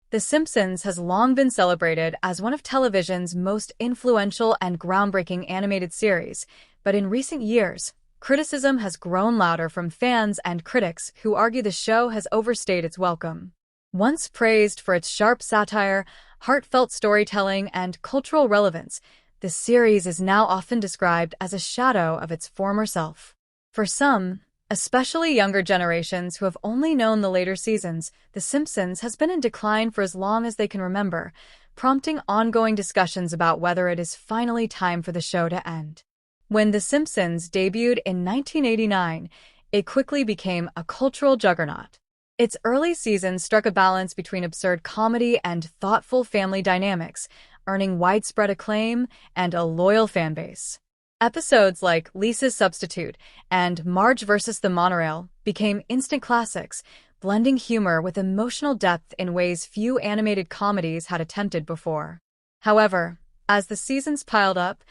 The Simpsons has long been celebrated as one of television's most influential and groundbreaking animated series, but in recent years, criticism has grown louder from fans and critics who argue the show has overstayed its welcome. Once praised for its sharp satire, heartfelt storytelling, and cultural relevance, the series is now often described as a shadow of its former self. For some, especially younger generations who have only known the later seasons, The Simpsons has been in decline for as long as they can remember, prompting ongoing discussions about whether it is finally time for the show to end. When The Simpsons debuted in 1989, it quickly became a cultural juggernaut. Its early seasons struck a balance between absurd comedy and thoughtful family dynamics, earning widespread acclaim and a loyal fanbase. Episodes like Lisa's Substitute and Marge vs. the Monorail became instant classics, blending humor with emotional depth in ways few animated comedies had attempted before. However, as the seasons piled up,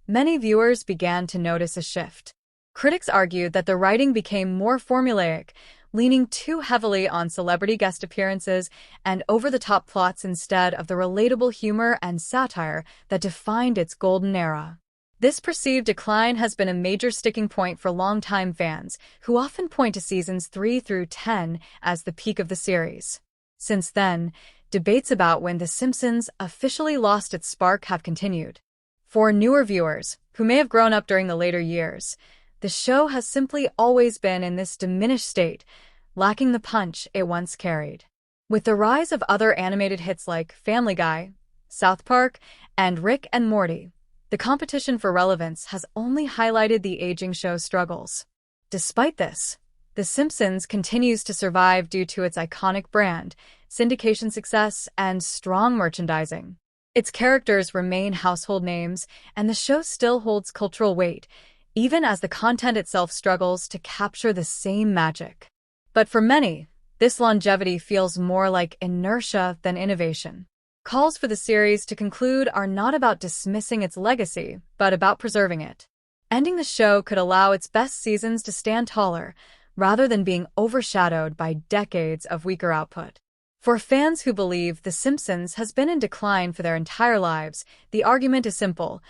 many viewers began to notice a shift. Critics argued that the writing became more formulaic, leaning too heavily on celebrity guest appearances and over-the-top plots instead of the relatable humor and satire that defined its golden era. This perceived decline has been a major sticking point for longtime fans, who often point to seasons 3 through 10 as the peak of the series. Since then, debates about when The Simpsons officially lost its spark have continued. For newer viewers, who may have grown up during the later years, the show has simply always been in this diminished state, lacking the punch it once carried. With the rise of other animated hits like Family Guy, South Park, and Rick and Morty, the competition for relevance has only highlighted the aging show's struggles. Despite this, The Simpsons continues to survive due to its iconic brand, syndication success, and strong merchandising. Its characters remain household names, and the show still holds cultural weight, even as the content itself struggles to capture the same magic. But for many, this longevity feels more like inertia than innovation. Calls for the series to conclude are not about dismissing its legacy, but about preserving it. Ending the show could allow its best seasons to stand taller, rather than being overshadowed by decades of weaker output. For fans who believe The Simpsons has been in decline for their entire lives, the argument is simple.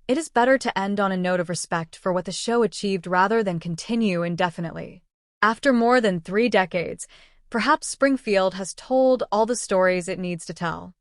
It is better to end on a note of respect for what the show achieved rather than continue indefinitely. After more than 3 decades, perhaps Springfield has told all the stories it needs to tell.